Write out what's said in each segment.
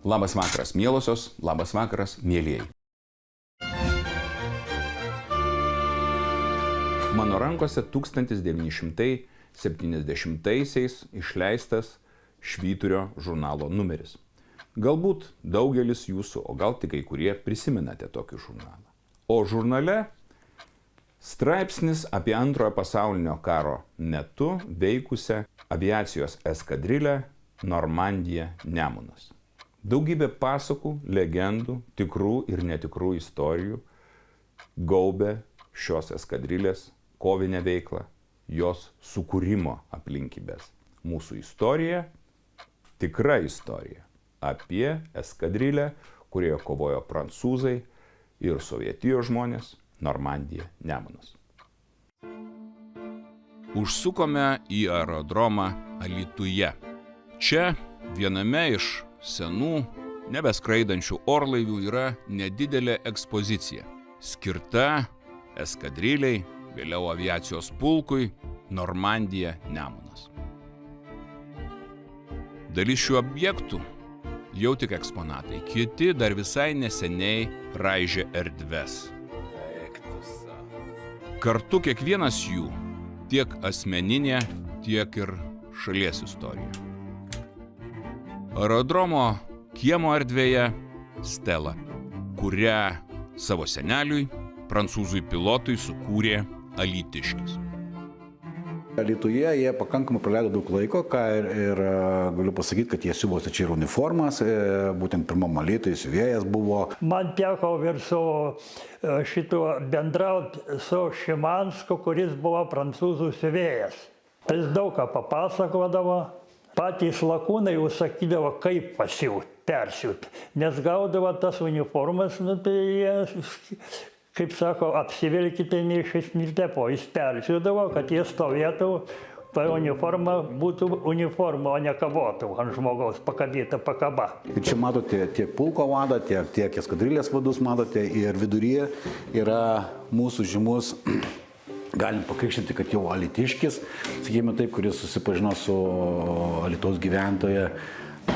Labas vakaras, mielosios, labas vakaras, mielieji. Mano rankose 1970-aisiais išleistas Švyturio žurnalo numeris. Galbūt daugelis jūsų, o gal tik kai kurie prisimenate tokį žurnalą. O žurnale straipsnis apie Antrojo pasaulinio karo metu veikusią aviacijos eskadrilę Normandija Nemunas. Daugybė pasakų, legendų, tikrų ir netikrų istorijų gaubė šios eskadrilės kovinę veiklą, jos sukūrimo aplinkybės. Mūsų istorija, tikra istorija apie eskadrilę, kurioje kovojo prancūzai ir Sovietijos žmonės, Normandija Nemunas. Užsukome į aerodromą Alytuje. Čia viename iš senų, nebeskraidančių orlaivių yra nedidelė ekspozicija, skirta eskadriliai, vėliau aviacijos pulkui Normandija Nemunas. Dalis šių objektų jau tik eksponatai, kiti dar visai neseniai raižė erdves. Kartu kiekvienas jų tiek asmeninė, tiek ir šalies istorija. Aerodromo kiemo erdvėje stela, kurią savo seneliui, prancūzui pilotui sukūrė alytiškis. Alytuje jie pakankamai praleido daug laiko, ką ir galiu pasakyti, kad jie siuvosi čia ir uniformas, būtent pirmam Alytui siuvėjas buvo. Man teko ir su šituo bendrauti su Šimansku, kuris buvo prancūzų siuvėjas. Jis daug ką papasakodavo, patys lakūnai užsakydavo, kaip pasiūt, persiūt, nes gaudavo tas uniformas, tai jie, kaip sako, apsivilkite neišesniltepo, jis persiūdavo, kad jie stovėtų, ta uniforma būtų uniforma, o ne kabotų ant žmogaus pakabyta pakaba. Ir čia matote tiek pulko vadą, tiek eskadrilės vadus matote ir viduryje yra mūsų žymus, galim pakrikštyti, kad jau alytiškis, sakykime taip, kuris susipažino su Alytaus gyventoja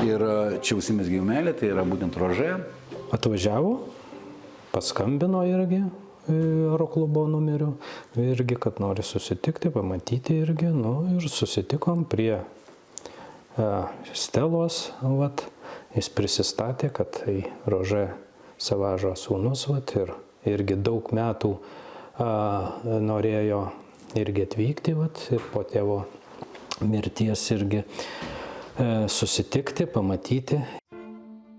ir čia užsimezgė jų meilė, tai yra būtent Rožė. Atvažiavo, paskambino irgi aeroklubo numeriu, irgi, kad nori susitikti, pamatyti irgi, ir susitikom prie stelos, jis prisistatė, kad tai Rožė Savažo sūnus, ir irgi daug metų norėjo irgi atvykti, ir po tėvo mirties irgi susitikti, pamatyti.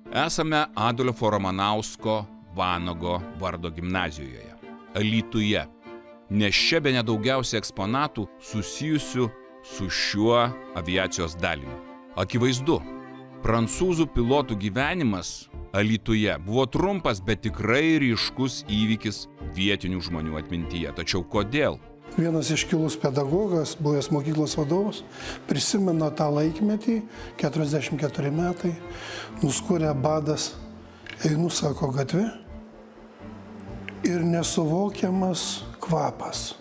Esame Adolfo Ramanausko Vanago vardo gimnazijoje, Alytuje, nes čia bene daugiausiai eksponatų susijusių su šiuo aviacijos daliniu. Akivaizdu, prancūzų pilotų gyvenimas Alytuje buvo trumpas, bet tikrai ryškus įvykis vietinių žmonių atmintyje. Tačiau kodėl? Vienas iškilus pedagogas, buvęs mokyklos vadovas, prisimena tą laikmetį, 44 metai, nuskūrė badas, einu, sako, gatve ir nesuvokiamas kvapas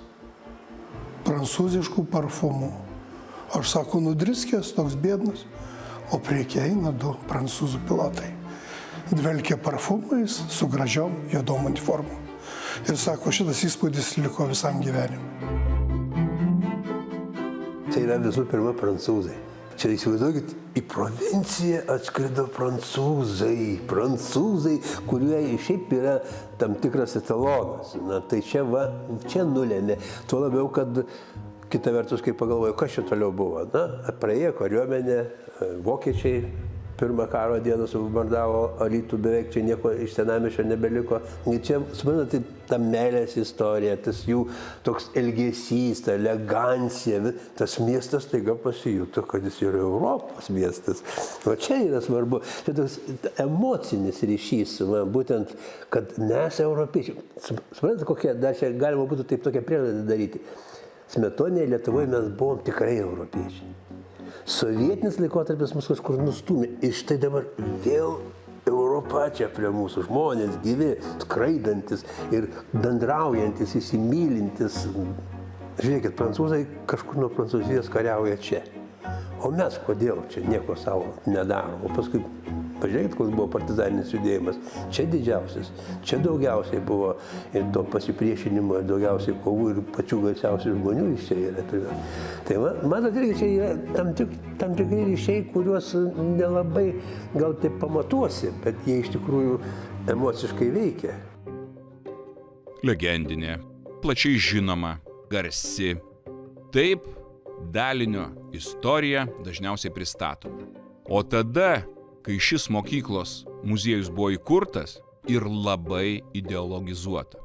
prancūziškų parfumų. Aš sako, nudriskęs, toks biednas, o priekyje eina du prancūzų pilotai. Dvelkė parfumais su gražiom juodom uniformom. Ir sako, šitas įspūdis liko visam gyvenimui. Tai yra visų pirma prancūzai. Čia įsivaizduokit, į provinciją atskrido prancūzai, kurie šiaip yra tam tikras etalonas. Tai čia nulėmė. Tuo labiau, kad kita vertus, kai pagalvoju, kas čia toliau buvo. Praėjo kariuomenė, vokiečiai pirmą karo dieną subombardavo Alytų, beveik čia nieko iš senamiesčio nebeliko. Čia, suprantate, ta meilės istorija, tas jų toks elgesys, ta elegancija, tas miestas taiga pasijuto, kad jis yra Europos miestas. O čia yra svarbu, čia toks emocinis ryšys, būtent, kad mes europiečiai. Suprantate, kokia, dar čia galima būtų taip tokią prielaidą daryti. Smetonėje Lietuvoje mes buvom tikrai europiečiai. Sovietinis laikotarpis mus kažkur nustūmė ir štai dabar vėl Europa čia prie mūsų, žmonės gyvi, skraidantis ir bendraujantis, įsimylintis. Žiūrėkit, prancūzai kažkur nuo Prancūzijos kariauja čia. O mes kodėl čia nieko savo nedarom? O paskui Pažiūrėkit, koks buvo partizaninis judėjimas. Čia didžiausias, čia daugiausiai buvo ir to pasipriešinimo, ir daugiausiai kovų ir pačių garsiausių žmonių iš čia yra. Tai matot, irgi čia yra tam tikri ryšiai, kuriuos nelabai gal taip pamatuosi, bet jie iš tikrųjų emociškai veikia. Legendinė, plačiai žinoma, garsi. Taip dalinio istorija dažniausiai pristatoma. O tada, kai šis mokyklos muziejus buvo įkurtas ir labai ideologizuota.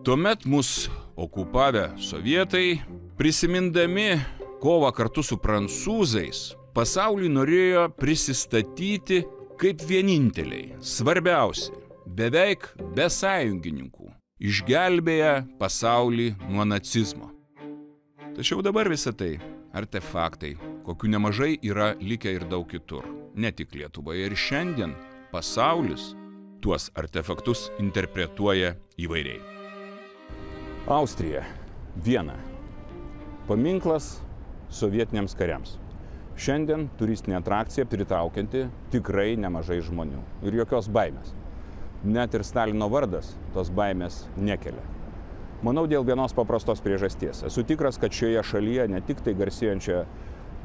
Tuomet mus okupavę sovietai, prisimindami kovą kartu su prancūzais, pasaulį norėjo prisistatyti kaip vieninteliai, svarbiausi, beveik be sąjungininkų, išgelbėję pasaulį nuo nacizmo. Tačiau dabar visa tai artefaktai, kokių nemažai yra likę ir daug kitur, ne tik Lietuvoje. Ir šiandien pasaulis tuos artefaktus interpretuoja įvairiai. Austrija. Viena. Paminklas sovietiniams kariams. Šiandien turistinė atrakcija pritraukianti tikrai nemažai žmonių. Ir jokios baimės. Net ir Stalino vardas tos baimės nekelia. Manau, dėl vienos paprastos priežasties. Esu tikras, kad šioje šalyje ne tik tai garsėjančia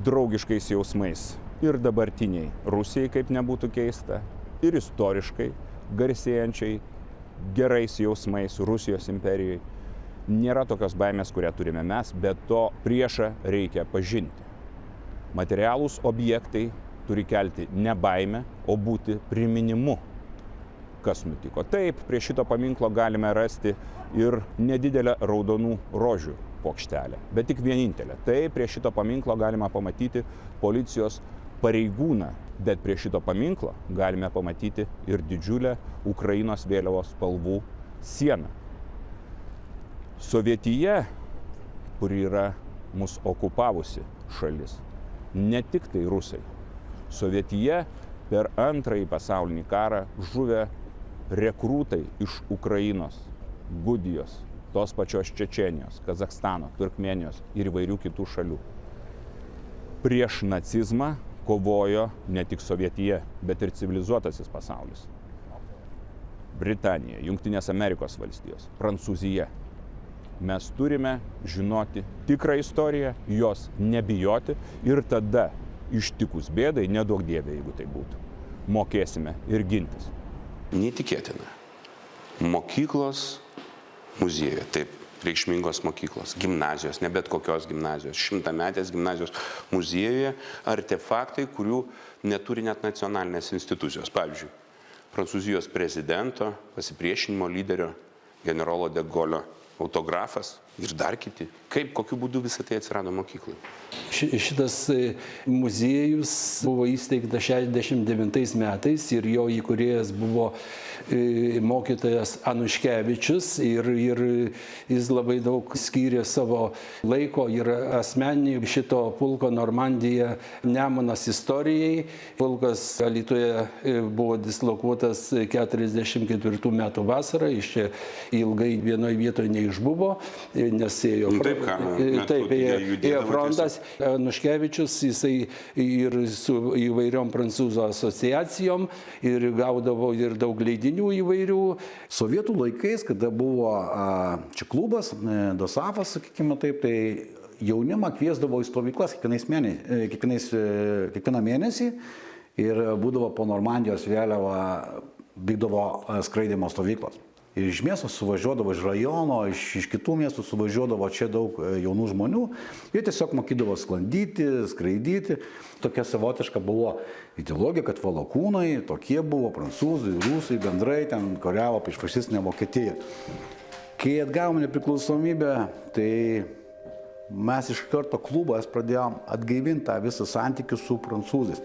draugiškais jausmais ir dabartiniai Rusijai, kaip nebūtų keista, ir istoriškai garsėjančiai gerais jausmais Rusijos imperijai. Nėra tokios baimės, kurią turime mes, bet to priešą reikia pažinti. Materialūs objektai turi kelti ne baimę, o būti priminimu, kas nutiko. Taip, prie šito paminklo galime rasti ir nedidelę raudonų rožių puokštelę, bet tik vienintelę. Taip, prie šito paminklo galima pamatyti policijos pareigūną, bet prie šito paminklo galime pamatyti ir didžiulę Ukrainos vėliavos spalvų sieną. Sovietija, kuri yra mus okupavusi šalis, ne tik tai rusai. Sovietija per Antrąjį pasaulinį karą žuvę rekrūtai iš Ukrainos, Gudijos, tos pačios Čečėnijos, Kazachstano, Turkmėnijos ir įvairių kitų šalių. Prieš nacizmą kovojo ne tik Sovietija, bet ir civilizuotasis pasaulis. Britanija, Jungtinės Amerikos valstijos, Prancūzija. Mes turime žinoti tikrą istoriją, jos nebijoti ir tada ištikus bėdai, neduok dievė, jeigu tai būtų, mokėsime ir gintis. Neįtikėtina. Mokyklos muziejuje, taip, reikšmingos mokyklos, gimnazijos, ne bet kokios gimnazijos, 100-metės gimnazijos muziejuje artefaktai, kurių neturi net nacionalinės institucijos. Pavyzdžiui, Prancūzijos prezidento, pasipriešinimo lyderio, generolo de Gaulio autografas ir dar kiti. Kaip, kokiu būdu visą tai atsirado mokyklai? Šitas muziejus buvo įsteigtas 69 metais ir jo įkūrėjas buvo mokytojas Anuškevičius ir jis labai daug skyrė savo laiko ir asmeniniai šito pulko Normandija Nemunas istorijai. Pulkas Alytuje buvo dislokuotas 44 metų vasarą, iš čia ilgai vienoje vietoje neišbuvo, nes ėjo frontas. Anuškevičius, jisai ir su įvairiom prancūzų asociacijom ir gaudavo ir daug leidinių įvairių. Sovietų laikais, kada buvo čia klubas, Dosafas, sakykime taip, tai jaunimą kviesdavo į stovyklas kiekvieną mėnesį ir būdavo po Normandijos vėliava vykdavo skraidymo stovyklos. Ir iš miesto suvažiuodavo, iš rajono, iš kitų miestų suvažiuodavo čia daug jaunų žmonių. Jie tiesiog mokydavo sklandyti, skraidyti. Tokia savotiška buvo ideologija, kad valakūnai tokie buvo, prancūzai, rusai bendrai ten kariavo prieš fašistinę Vokietiją. Kai atgavome nepriklausomybę, tai mes iš karto klubas pradėjom atgaivinti tą visą santykių su prancūzais.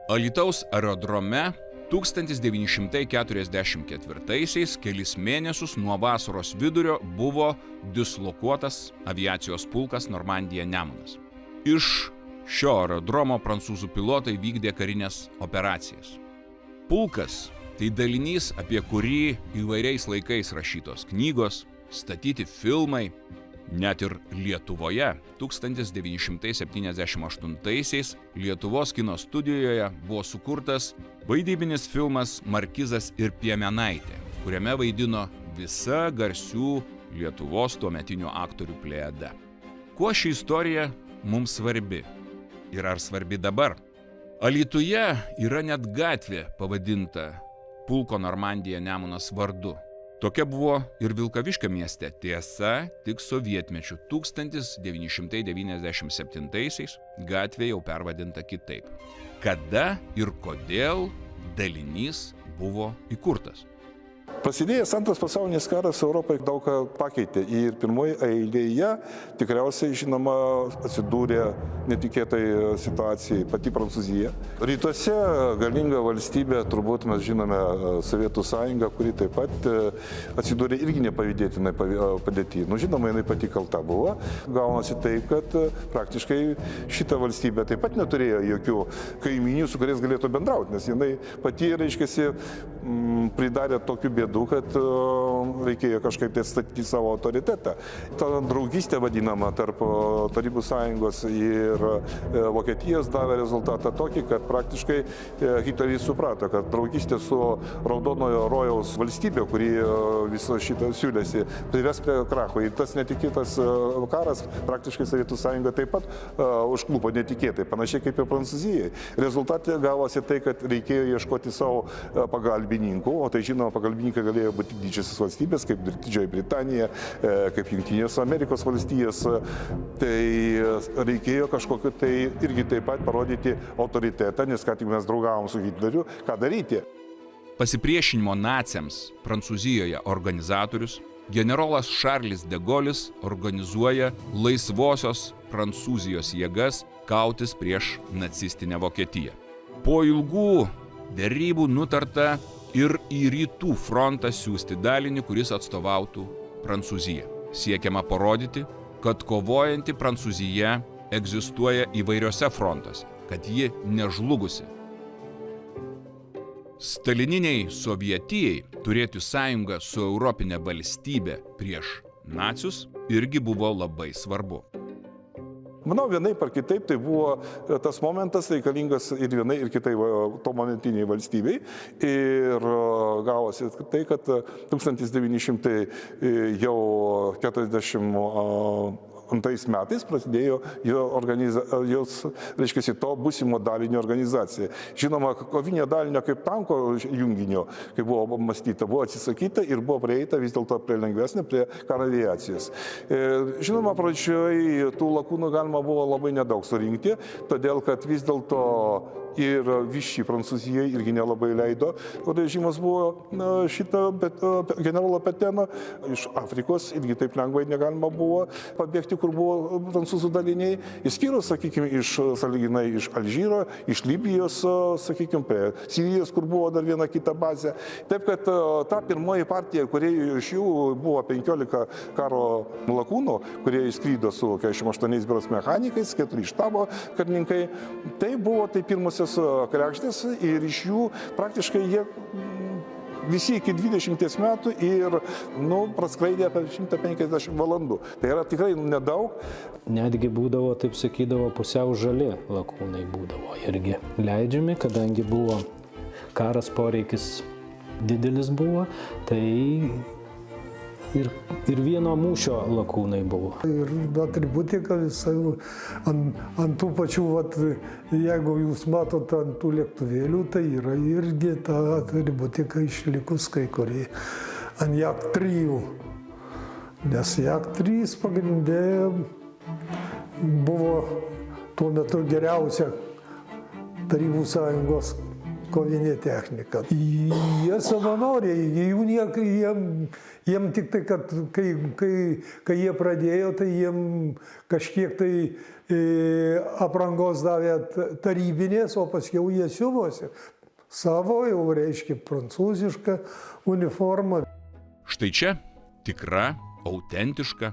Alytaus aerodrome 1944-aisiais kelis mėnesius nuo vasaros vidurio buvo dislokuotas aviacijos pulkas Normandija Nemunas. Iš šio aerodromo prancūzų pilotai vykdė karinės operacijas. Pulkas tai dalinys, apie kurį įvairiais laikais rašytos knygos, statyti filmai, Net ir Lietuvoje 1978-aisiais Lietuvos kino studijoje buvo sukurtas vaidybinis filmas Markizas ir Piemenaitė, kuriame vaidino visa garsių Lietuvos tuometinių aktorių plejada. Kuo ši istorija mums svarbi? Ir ar svarbi dabar? Alytuje yra net gatvė pavadinta Pulko Normandija Nemunas vardu. Tokia buvo ir Vilkaviškio mieste, tiesa, tik sovietmečiu 1997-aisiais gatvė jau pervadinta kitaip. Kada ir kodėl dalinys buvo įkurtas? Prasidėjęs Antras pasaulinis karas Europai daug ką pakeitė ir pirmoji eilėje tikriausiai, žinoma, atsidūrė netikėtai situacijai pati Prancūzija. Rytuose galinga valstybė, turbūt mes žinome, Sovietų sąjunga, kuri taip pat atsidūrė irgi nepavydėtinai padėty. Žinoma, jinai pati kalta buvo. Gaunasi taip, kad praktiškai šita valstybė taip pat neturėjo jokių kaimynių, su kuriais galėtų bendrauti, nes jinai pati, reiškiasi, pridarė tokių bėdų, kad reikėjo kažkaip tai statyti savo autoritetą. Ta draugystė vadinama tarp Tarybų sąjungos ir Vokietijos davė rezultatą tokį, kad praktiškai Hitleris suprato, kad draugystė su Raudonojo rojaus valstybė, kuri viso šitą siūlėsi, prives prie kracho. Ir tas netikėtas karas praktiškai Sovietų sąjunga taip pat užklupo netikėtai, panašiai kaip ir Prancūzijai. Rezultatė gavosi tai, kad reikėjo ieškoti savo pagalbininkų, o tai žinoma, pagalbininkai galėjo būti didžiosios valstybės, kaip Didžioji Britanija, kaip Jungtinės Amerikos valstijos. Tai reikėjo kažkokiu tai irgi taip pat parodyti autoritetą, nes ką tik mes draugavom su Hitleriu, ką daryti. Pasipriešinimo naciams Prancūzijoje organizatorius, generolas Šarlis de Golis organizuoja laisvosios Prancūzijos jėgas kautis prieš nacistinę Vokietiją. Po ilgų derybų nutarta ir į rytų frontą siųsti dalinį, kuris atstovautų Prancūziją. Siekiama parodyti, kad kovojanti Prancūzija egzistuoja įvairiose frontuose, kad ji nežlugusi. Stalininiai Sovietijai turėti sąjungą su europinė valstybė prieš nacius irgi buvo labai svarbu. Manau, vienaip ar kitaip tai buvo tas momentas reikalingas ir vienai ir kitai to momentiniai valstybei. Ir gavosi tai, kad 1942 metais prasidėjo jos, reiškia, to būsimo dalinio organizacija. Žinoma, kovinio dalinio kaip tanko junginio, kaip buvo mąstyta, buvo atsisakyta ir buvo prieita vis dėlto prie lengvesnė, prie karo aviacijos. Žinoma, pradžioje tų lakūnų galima buvo labai nedaug surinkti, todėl kad vis dėlto ir Vichy Prancūzijai irgi nelabai leido. Režimas buvo šitą generolo Peteno iš Afrikos, irgi taip lengvai negalima buvo pabėgti, kur buvo prancūzų daliniai, išskyrus, sakykime, sąlyginai iš Alžyro, iš Libijos, sakykime, prie Sirijos, kur buvo dar viena kita bazė. Taip, kad ta pirmoji partija, kurie iš jų buvo 15 karo lakūnų, kurie įskrydo su 48 biuros mechanikais, 4 štabo karininkai, tai buvo tai pirmosios kregždės ir iš jų praktiškai jie visi iki 20 metų ir praskraidė apie 150 valandų. Tai yra tikrai nedaug. Netgi būdavo, taip sakydavo, pusiau žali lakūnai būdavo irgi leidžiami, kadangi buvo karas, poreikis didelis buvo, tai ir vieno mūšio lakūnai buvo. Ir atributika visai ant tų pačių, jeigu jūs matot ant tų lėktuvėlių, tai yra irgi ta atributika išlikus kai kurie ant Jak 3. Nes Jak 3 pagrindė buvo tuo metu geriausia Tarybų sąjungos kovinė technika. Jie savanoriai, jiem tik tai, kad kai jie pradėjo, tai jiem kažkiek tai aprangos davė tarybinės, o paskiau jie siuvosi savo, jau reiškia, prancūzišką uniformą. Štai čia tikra, autentiška,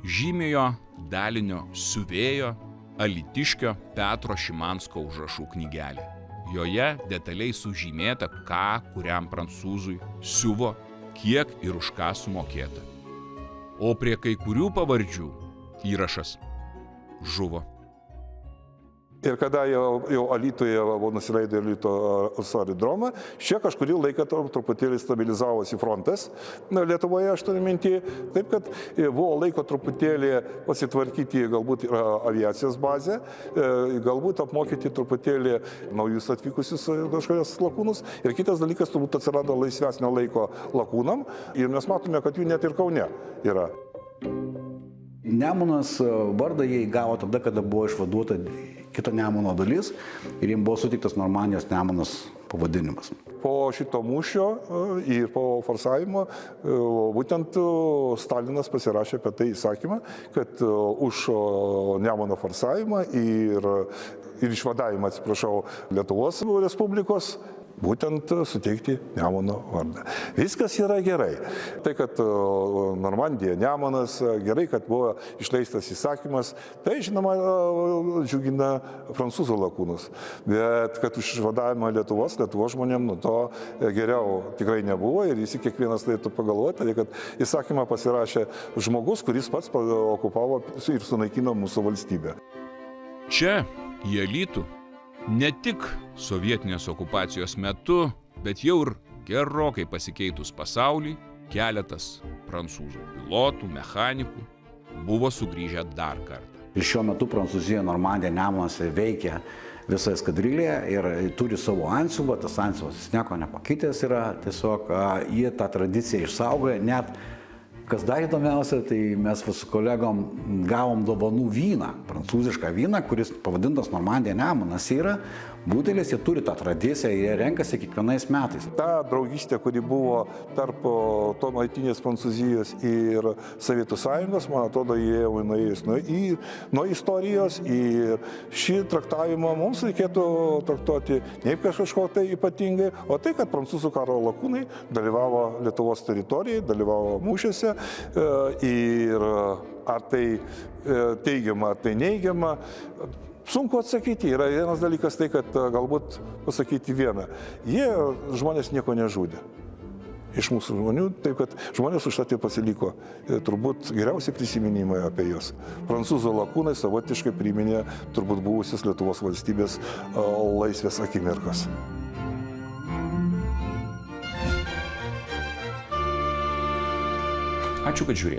žymiojo dalinio siuvėjo alytiškio Petro Šimansko užrašų knygelė. Joje detaliai sužymėta, ką kuriam prancūzui siuvo, kiek ir už ką sumokėta. O prie kai kurių pavardžių Įrašas. Žuvo. Ir kada jau Alytuje nusileido Alyto aerodromą, čia kažkurį laiką truputėlį stabilizavosi frontas Lietuvoje, aš turiu minty, taip kad buvo laiko truputėlį pasitvarkyti galbūt aviacijos bazę, galbūt apmokyti truputėlį naujus atvykusius kažkokios lakūnus. Ir kitas dalykas, turbūt atsirado laisvesnio laiko lakūnam ir mes matome, kad jų net ir Kaune yra. Nemunas vardą jie įgavo tada, kada buvo išvaduota kita Nemuno dalis ir jiems buvo suteiktas Normandijos Nemunas pavadinimas. Po šito mūšio ir po forsavimo būtent Stalinas pasirašė apie tai įsakymą, kad už Nemuno forsavimą ir išvadavimą, atsiprašau, Lietuvos Respublikos būtent suteikti Nemuno vardą. Viskas yra gerai. Tai, kad Normandija, Nemunas, gerai, kad buvo išleistas įsakymas, tai žinoma džiugina prancūzų lakūnus. Bet kad už išvadavimą Lietuvos žmonėm nuo to geriau tikrai nebuvo ir visi kiekvienas turėtų pagalvoti, tai kad įsakymą pasirašė žmogus, kuris pats okupavo ir sunaikino mūsų valstybę. Čia, į Alytų, ne tik sovietinės okupacijos metu, bet jau ir gerokai pasikeitus pasaulį, keletas prancūzų pilotų, mechanikų buvo sugrįžę dar kartą. Ir šiuo metu Prancūzija, Normandija, Nemunas veikia visą eskadrilę ir turi savo antsiuvą, tas antsiuvas jis nieko nepakitęs yra, tiesiog jie tą tradiciją išsaugoja, net kas dar įdomiausia, tai mes su kolegom gavom dovanų vyną, prancūzišką vyną, kuris pavadintas Normandija Nemunas yra. Butelis, jie turi tą tradiciją, jie renkasi kiekvienais metais. Ta draugystė, kuri buvo tarp tuometinės Prancūzijos ir Sovietų Sąjungos, man atrodo, jie jau nuėjus nuo istorijos ir šį traktavimą mums reikėtų traktuoti ne kažko tai ypatingai, o tai, kad prancūzų karo lakūnai dalyvavo Lietuvos teritorijai, dalyvavo mūšiuose ir ar tai teigiama, ar tai neigiama. Sunku atsakyti. Yra vienas dalykas tai, kad galbūt pasakyti vieną. Jie žmonės nieko nežudė. Iš mūsų žmonių, taip kad žmonės už tai pasiliko turbūt geriausi prisiminimai apie juos. Prancūzų lakūnai savotiškai priminė turbūt buvusios Lietuvos valstybės laisvės akimirkas. Ačiū, kad žiūrėjote.